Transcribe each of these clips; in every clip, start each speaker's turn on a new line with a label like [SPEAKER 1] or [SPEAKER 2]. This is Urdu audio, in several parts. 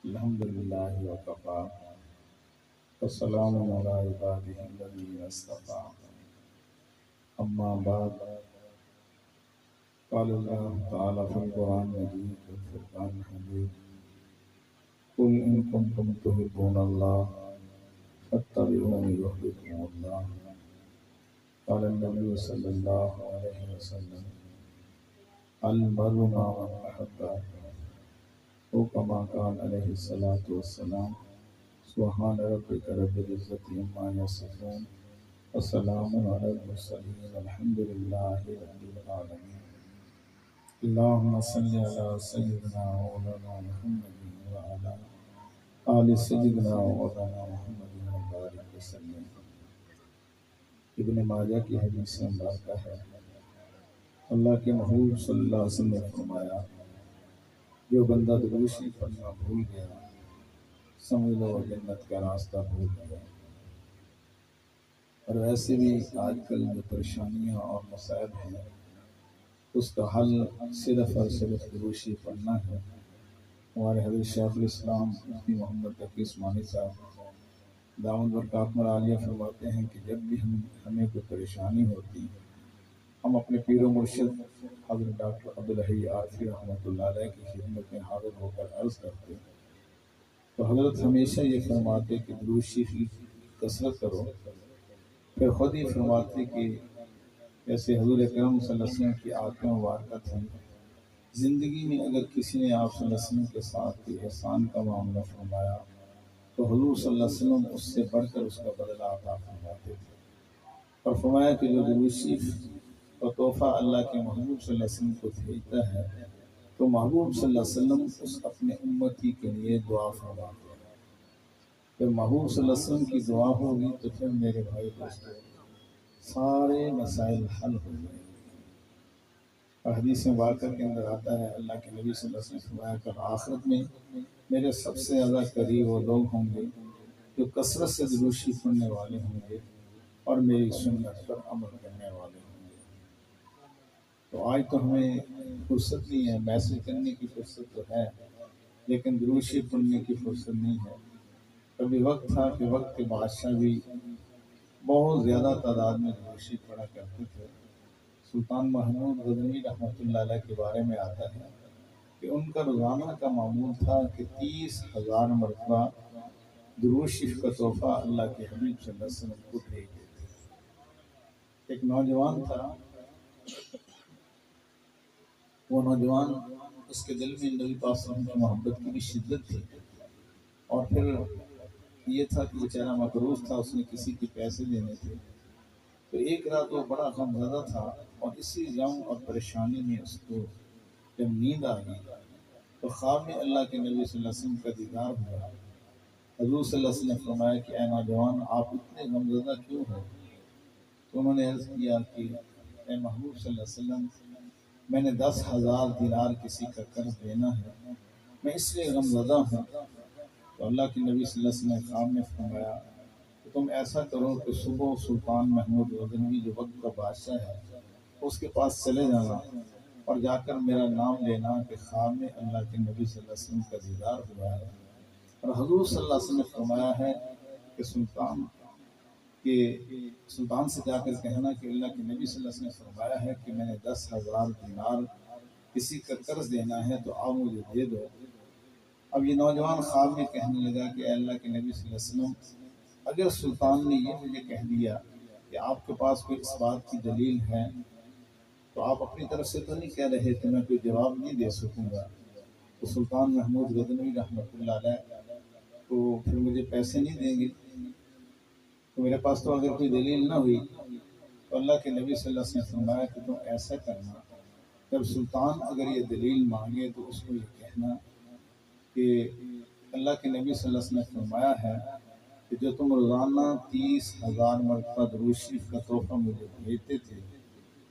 [SPEAKER 1] الحمد لله وكفى والسلام على عباده الذين اصطفى أما بعد قال الله تعالى في القرآن المجيد والفرقان الحميد قل إن كنتم تحبون الله فاتبعوني يحببكم الله قال النبي صلى الله عليه وسلم المرء مع من أحب وكما قال عليه الصلاة والسلام سبحان ربك رب العزة عما يصفون وسلام على المرسلين الحمد لله رب العالمين اللهم صل على سيدنا مولانا محمد وعلى آل سيدنا مولانا محمد وبارك وسلم۔ ابن ماجہ کی حدیث سے مبارکہ ہے، اللہ کے محبوب صلی اللہ علیہ وسلم نے فرمایا جو بندہ درود شریف پڑھنا بھول گیا سمجھ لو جنت کا راستہ بھول گیا۔ اور ویسے بھی آج کل جو پریشانیاں اور مصائب ہیں اس کا حل صرف اور صرف درود شریف پڑھنا ہے۔ ہمارے حضرت شیخ الاسلام مفتی محمد تقی عثمانی صاحب دامت برکاتہ عالیہ فرماتے ہیں کہ جب بھی ہمیں کوئی پریشانی ہوتی ہم اپنے پیر و مرشد حضرت ڈاکٹر عبدالحی عارفی رحمۃ اللہ علیہ کی خدمت میں حاضر ہو کر عرض کرتے تو حضرت ہمیشہ یہ فرماتے کہ درود شریف کی کثرت کرو، پھر خود ہی فرماتے کہ جیسے حضور اکرم صلی اللہ علیہ وسلم کی آنکھیں مبارکہ تھیں، زندگی میں اگر کسی نے آپ صلی اللہ علیہ وسلم کے ساتھ کوئی احسان کا معاملہ فرمایا تو حضور صلی اللہ علیہ وسلم اس سے بڑھ کر اس کا بدلہ عطا فرماتے تھے، اور فرمایا کہ جو درود شریف کا تحفہ اللہ کے محبوب صلی اللہ علیہ وسلم کو بھیجتا ہے تو محبوب صلی اللہ علیہ وسلم اس اپنے امتی کے لیے دعا فرماتے ہیں۔ پھر محبوب صلی اللہ علیہ وسلم کی دعا ہوگی تو پھر میرے بھائی دوستو سارے مسائل حل ہو جائیں گے۔ اور حدیث مبارکہ کے اندر آتا ہے اللہ کے نبی صلی اللہ علیہ وسلم نے فرمایا کہ آخرت میں میرے سب سے زیادہ قریب وہ لوگ ہوں گے جو کثرت سے درود شریف پڑھنے والے ہوں گے اور میری سنت پر عمل کرنے والے ہوں گے۔ تو آج تو ہمیں فرصت نہیں ہے، میسج کرنے کی فرصت تو ہے لیکن درود شریف پڑھنے کی فرصت نہیں ہے۔ کبھی وقت تھا کہ وقت کے بادشاہ بھی بہت زیادہ تعداد میں درود شریف پڑھا کرتے تھے۔ سلطان محمود غزنوی رحمۃ اللہ علیہ کے بارے میں آتا ہے کہ ان کا روزانہ کا معمول تھا کہ 30,000 مرتبہ درود شریف کا تحفہ اللہ کے حبیب صلی اللہ علیہ وسلم کو بھیج دیتے۔ ایک نوجوان تھا، وہ نوجوان اس کے دل میں نبی پاک صلی اللہ علیہ وسلم کی محبت کی بھی شدت تھی، اور پھر یہ تھا کہ بیچارہ مقروض تھا، اس نے کسی کے پیسے دینے تھے، تو ایک رات وہ بڑا غمزدہ تھا اور اسی غم اور پریشانی میں اس کو جب نیند آ گئی تو خواب میں اللہ کے نبی صلی اللہ علیہ وسلم کا دیدار ہوا۔ حضور صلی اللہ علیہ وسلم نے فرمایا کہ اے نوجوان آپ اتنے غمزدہ کیوں ہو؟ تو انہوں نے عرض کیا کہ اے محبوب صلی اللہ علیہ وسلم میں نے 10,000 دینار کسی کا قرض دینا ہے، میں اس لیے غمزدہ ہوں۔ تو اللہ کے نبی صلی اللہ علیہ وسلم نے خواب میں فرمایا کہ تم ایسا کرو کہ صبح سلطان محمود غزنوی جو وقت کا بادشاہ ہے اس کے پاس چلے جانا اور جا کر میرا نام لینا کہ خواب میں اللہ کے نبی صلی اللہ علیہ وسلم کا دیدار ہوا ہے، اور حضور صلی اللہ علیہ وسلم نے فرمایا ہے کہ سلطان سے جا کر کہنا کہ اللہ کے نبی صلی اللہ علیہ وسلم نے فرمایا ہے کہ میں نے 10,000 دینار کسی کا قرض دینا ہے تو آپ مجھے دے دو۔ اب یہ نوجوان خواب میں کہنے لگا کہ اے اللہ کے نبی صلی اللہ علیہ وسلم اگر سلطان نے یہ مجھے کہہ دیا کہ آپ کے پاس کوئی اس بات کی دلیل ہے تو آپ اپنی طرف سے تو نہیں کہہ رہے کہ میں کوئی جواب نہیں دے سکوں گا، تو سلطان محمود غزنوی رحمۃ اللہ علیہ تو پھر مجھے پیسے نہیں دیں گے، تو میرے پاس تو اگر کوئی دلیل نہ ہوئی تو اللہ کے نبی صلی اللہ علیہ وسلم نے فرمایا کہ تم ایسا کرنا جب سلطان اگر یہ دلیل مانگے تو اس کو یہ کہنا کہ اللہ کے نبی صلی اللہ علیہ وسلم نے فرمایا ہے کہ جو تم روزانہ 30,000 مرتبہ درود شریف کا تحفہ مجھے بھیجتے تھے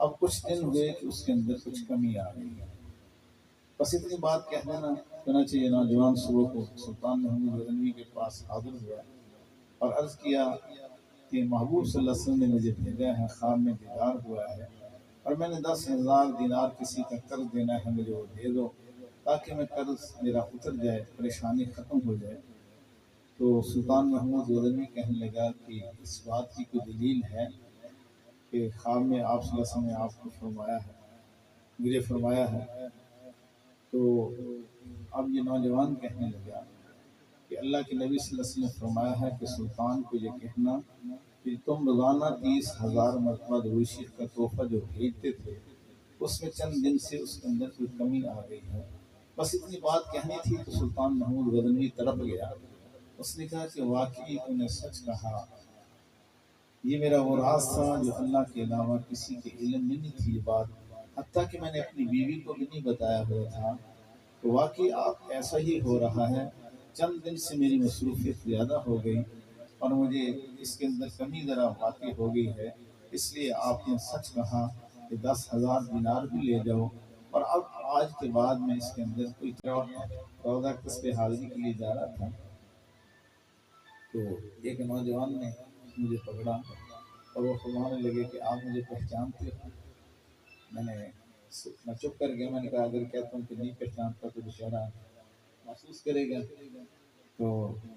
[SPEAKER 1] اب کچھ دن ہوئے کہ اس کے اندر کچھ کمی آ گئی ہے، بس اتنی بات کہہ دینا۔ چنانچہ یہ نوجوان صبح کو سلطان محمود غزنوی کے پاس حاضر ہوا اور عرض کیا کہ محبوب صلی اللہ علیہ وسلم نے مجھے بھیجا ہے، خواب میں دیدار ہوا ہے اور میں نے 10,000 دینار کسی کا قرض دینا ہے، مجھے وہ دے دو۔ تاکہ میں قرض میرا اتر جائے، پریشانی ختم ہو جائے۔ تو سلطان محمود غزنوی کہنے لگا کہ اس بات کی کوئی دلیل ہے کہ خواب میں آپ صلی اللہ علیہ وسلم نے آپ کو فرمایا ہے، مجھے فرمایا ہے؟ تو اب یہ نوجوان کہنے لگا کہ اللہ کے نبی صلی اللہ علیہ وسلم نے فرمایا ہے کہ سلطان کو یہ کہنا کہ تم روزانہ 30,000 مرتبہ درود شریف کا تحفہ جو بھیجتے تھے، اس میں چند دن سے اس کے اندر کوئی کمی آ گئی ہے۔ بس اتنی بات کہنی تھی تو سلطان محمود غزنوی تڑپ گیا۔ اس نے کہا کہ واقعی تم نے سچ کہا، یہ میرا وہ راز تھا جو اللہ کے علاوہ کسی کے علم میں نہیں تھی یہ بات، حتیٰ کہ میں نے اپنی بیوی کو بھی نہیں بتایا ہوا تھا۔ تو واقعی آپ ایسا ہی ہو رہا ہے، چند دن سے میری مصروفیت زیادہ ہو گئی اور مجھے اس کے اندر کمی ذرا واقع ہو گئی ہے، اس لیے آپ نے سچ کہا کہ 10,000 دینار بھی لے جاؤ، اور اب آج کے بعد میں اس کے اندر کوئی روزہ قصب حاضری کے لیے جا رہا تھا تو ایک نوجوان نے مجھے پکڑا اور وہ فرمانے لگے کہ آپ مجھے پہچانتے ہو؟ میں چپ کر گیا۔ میں نے کہا اگر کہتا ہوں کہ نہیں پہچانتا تو بےچارہ محسوس کرے گا، تو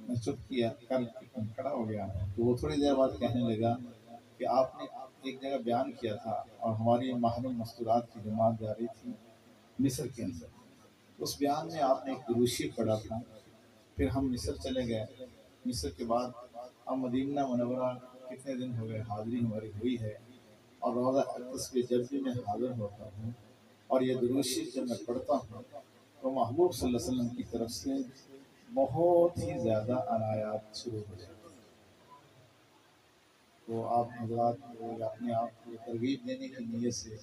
[SPEAKER 1] میں چپ کیا کر کھڑا ہو گیا۔ تو وہ تھوڑی دیر بعد کہنے لگا کہ آپ نے ایک جگہ بیان کیا تھا اور ہماری محرم مستورات کی جماعت جا رہی تھی مصر کے اندر، اس بیان میں آپ نے ایک دروشی پڑھا تھا، پھر ہم مصر چلے گئے۔ مصر کے بعد اب مدینہ منورہ کتنے دن ہو گئے حاضری ہماری ہوئی ہے، اور روزہ اقدس پہ جب بھی میں حاضر ہوتا ہوں اور یہ دروشی جب میں پڑھتا ہوں تو محبوب صلی اللہ علیہ وسلم کی طرف سے بہت ہی زیادہ عنایات شروع ہو جاتی ہیں۔ تو آپ حضرات کو اپنے آپ کو ترغیب دینے کی نیت سے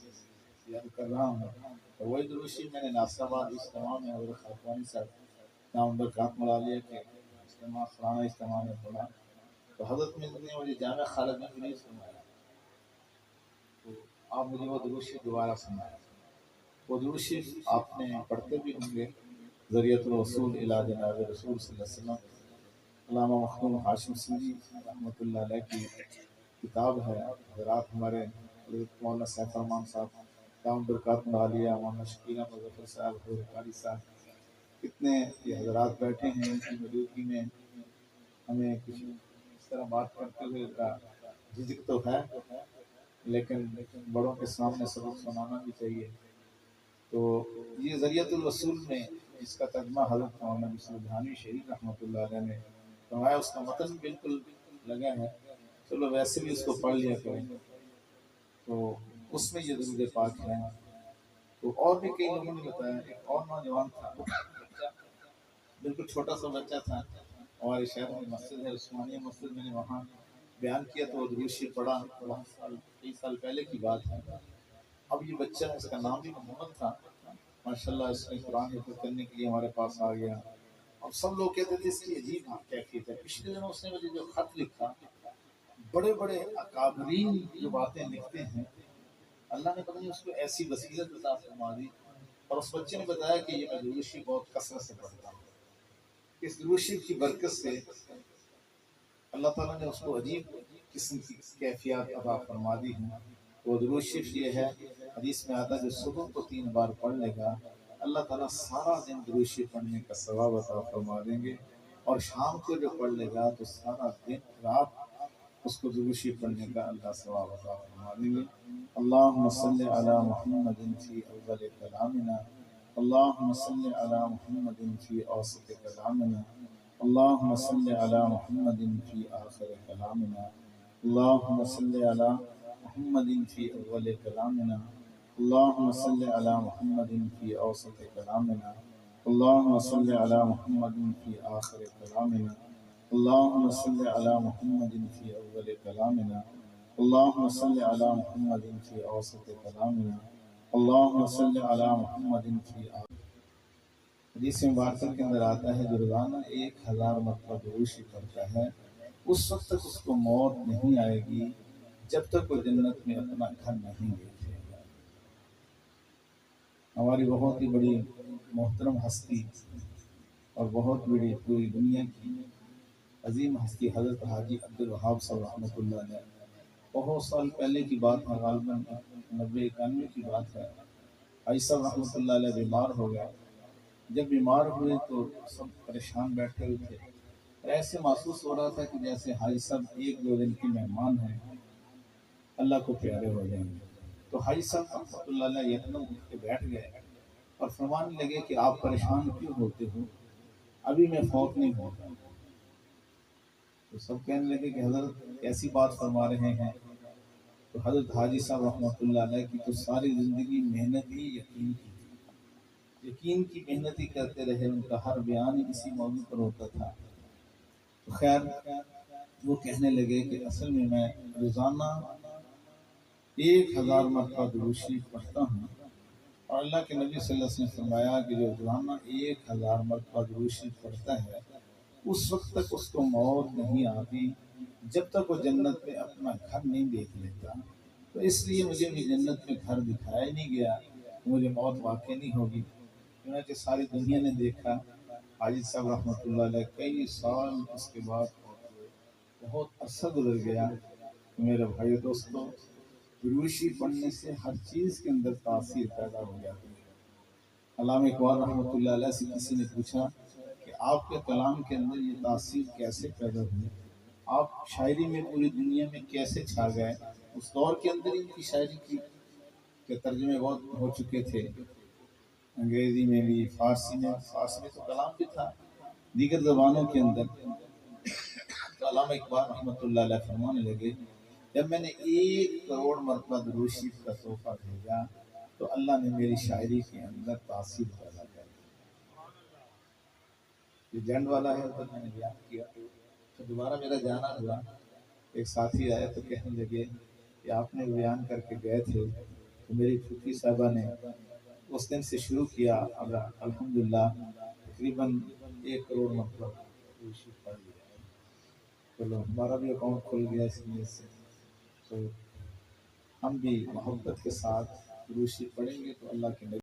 [SPEAKER 1] یاد کر رہا ہوں۔ تو وہی دروشی میں نے ناصر آباد اجتماع میں حضرت خاقانی صاحب نام برکات ملا لیا کہ اجتماع فلانا اجتماع میں پڑھا، تو حضرت نے مجھے جامع خالد میں نہیں سنایا، تو آپ مجھے وہ دروشی دوبارہ سنایا۔ وہ دروشی آپ نے پڑھتے بھی ہوں گے، ذریعۃ الوصول الی جناب رسول صلی اللہ علیہ وسلم، علامہ مخدوم ہاشم سندھی رحمۃ اللہ علیہ کی کتاب ہے۔ حضرات ہمارے حضرت مولانا سیف الرحمان صاحب دام برکات مالیہ، مولانا شکیلہ مظفر صاحب، حضرت قاری صاحب، کتنے یہ حضرات بیٹھے ہیں، ان کی موجودگی میں ہمیں کچھ اس طرح بات کرتے ہوئے کا جھجک تو ہے، لیکن بڑوں کے سامنے سبق سنانا بھی چاہیے۔ تو یہ ذریعۃ الوصول میں جس کا ترجمہ حضرت مولانا بشر بھانوی شہید رحمۃ اللہ علیہ نے فرمایا، اس کا متن بالکل لگا ہے، چلو ویسے بھی اس کو پڑھ لیا کریں۔ تو اس میں یہ درود پاک ہے۔ تو اور بھی کئی لوگوں نے بتایا، ایک اور نوجوان تھا، بالکل چھوٹا سا بچہ تھا، ہمارے شہر میں مسجد ہے عثمانیہ مسجد، میں نے وہاں بیان کیا تو وہ درود شریف پڑھا، کئی سال پہلے کی بات ہے۔ اب یہ بچہ، اس کا نام بھی محمد تھا، ماشاءاللہ اس نے قرآن حفظ کرنے کے لیے ہمارے پاس آ گیا۔ اب سب لوگ کہتے تھے اس کی عجیب کیفیت ہے۔ پچھلے دنوں اس نے مجھے جو خط لکھا، بڑے بڑے اکابرین جو باتیں لکھتے ہیں، اللہ نے پتہ نہیں اس کو ایسی بصیرت عطا فرما دی۔ اور اس بچے نے بتایا کہ یہ میں درود شریف بہت کثرت سے پڑھتا ہوں، اس درود شریف کی برکت سے اللہ تعالیٰ نے اس کو عجیب قسم کی کیفیات عطا فرما دی ہیں۔ وہ درود شریف یہ ہے، حدیث میں آتا ہے جو صبح کو 3 بار پڑھ لے گا اللہ تعالیٰ سارا دن درود شریف پڑھنے کا ثواب عطا فرما دیں گے، اور شام کو جو پڑھ لے گا تو سارا دن رات اس کو درود شریف پڑھنے کا اللہ ثواب عطا فرما دیں گے۔ اللہم صلی علی محمد فی اول کلامنا، اللہم صلی علی محمد فی اوسط کلامنا، اللہم صلی علی محمد فی آخر کلامنا، اللہم صلی علی محمد فی اول کلامنا، اللہم صلی علی محمد فی اوسط کلامنا، اللہم صلی علی محمد فی آخر کلامنا، اللہم صلی علی محمد فی اول کلامنا، اللہم صلی علی محمد فی اوسط کلامنا، اللہم صلی علی محمد فی آخر۔ حدیث مبارکہ کے اندر آتا ہے جو روزانہ 1,000 مرتبہ درود شریف پڑھتا ہے، اس وقت تک اس کو موت نہیں آئے گی جب تک وہ جنت میں اپنا گھر نہیں دیکھے گا۔ ہماری بہت ہی بڑی محترم ہستی اور بہت بڑی پوری دنیا کی عظیم ہستی حضرت حاجی عبدالوہاب صاحب رحمۃ اللہ علیہ، بہت سال پہلے کی بات ہے، غالباً 90-91 کی بات ہے، حاجی صاحب رحمۃ اللہ علیہ بیمار ہو گئے جب بیمار ہوئے تو سب پریشان بیٹھے ہوئے تھے، ایسے محسوس ہو رہا تھا کہ جیسے حاجی صاحب ایک دو دن کے مہمان ہیں، اللہ کو پیارے ہو جائیں گے۔ تو حاجی صاحب رحمۃ اللہ علیہ یکدم اٹھ کے بیٹھ گئے اور فرمانے لگے کہ آپ پریشان کیوں ہوتے ہو، ابھی میں فوت نہیں ہوں۔ تو سب کہنے لگے کہ حضرت ایسی بات فرما رہے ہیں؟ تو حضرت حاجی صاحب رحمۃ اللہ علیہ کی تو ساری زندگی محنت ہی یقین کی تھی، یقین کی محنت ہی کرتے رہے، ان کا ہر بیان اسی موضوع پر ہوتا تھا۔ تو خیر وہ کہنے لگے کہ اصل میں روزانہ 1000 مرتبہ درود شریف پڑھتا ہوں، اور اللہ کے نبی صلی اللہ علیہ وسلم نے فرمایا کہ جو روزانہ 1000 مرتبہ درود شریف پڑھتا ہے اس وقت تک اس کو موت نہیں آتی جب تک وہ جنت میں اپنا گھر نہیں دیکھ لیتا۔ تو اس لیے مجھے بھی جنت میں گھر دکھایا ہی نہیں گیا، مجھے موت واقع نہیں ہوگی۔ چنانچہ ساری دنیا نے دیکھا حاجی صاحب رحمۃ اللہ علیہ کئی سال اس کے بعد بہت عرصہ گزر گیا۔ میرے بھائی دوستوں، دروشی پڑھنے سے ہر چیز کے اندر تاثیر پیدا ہو جاتی ہے۔ علامہ اقبال رحمۃ اللہ علیہ سے کسی نے پوچھا کہ آپ کے کلام کے اندر یہ تاثیر کیسے پیدا ہوئی، آپ شاعری میں پوری دنیا میں کیسے چھا گئے؟ اس دور کے اندر ان کی شاعری کی کے ترجمے بہت ہو چکے تھے، انگریزی میں بھی، فارسی میں تو کلام بھی تھا، دیگر زبانوں کے اندر۔ تو علامہ اقبال رحمۃ اللہ علیہ فرمانے لگے جب میں نے 1 کروڑ مرتبہ درود شریف کا تحفہ بھیجا تو اللہ نے میری شاعری کے اندر تاثیر پیدا کر دی۔ یہ جنڈ والا ہے تو میں نے بیان کیا، تو دوبارہ میرا جانا ہوا، ایک ساتھی آیا تو کہنے لگے کہ آپ نے بیان کر کے گئے تھے، تو میری پھوپھی صاحبہ نے اس دن سے شروع کیا، اب الحمدللہ تقریباً 1 کروڑ مرتبہ درود شریف پڑھ لیا۔ چلو ہمارا بھی اکاؤنٹ کھل گیا اس نیت سے، تو ہم بھی محبت کے ساتھ درود شریف پڑھیں گے تو اللہ کے نبی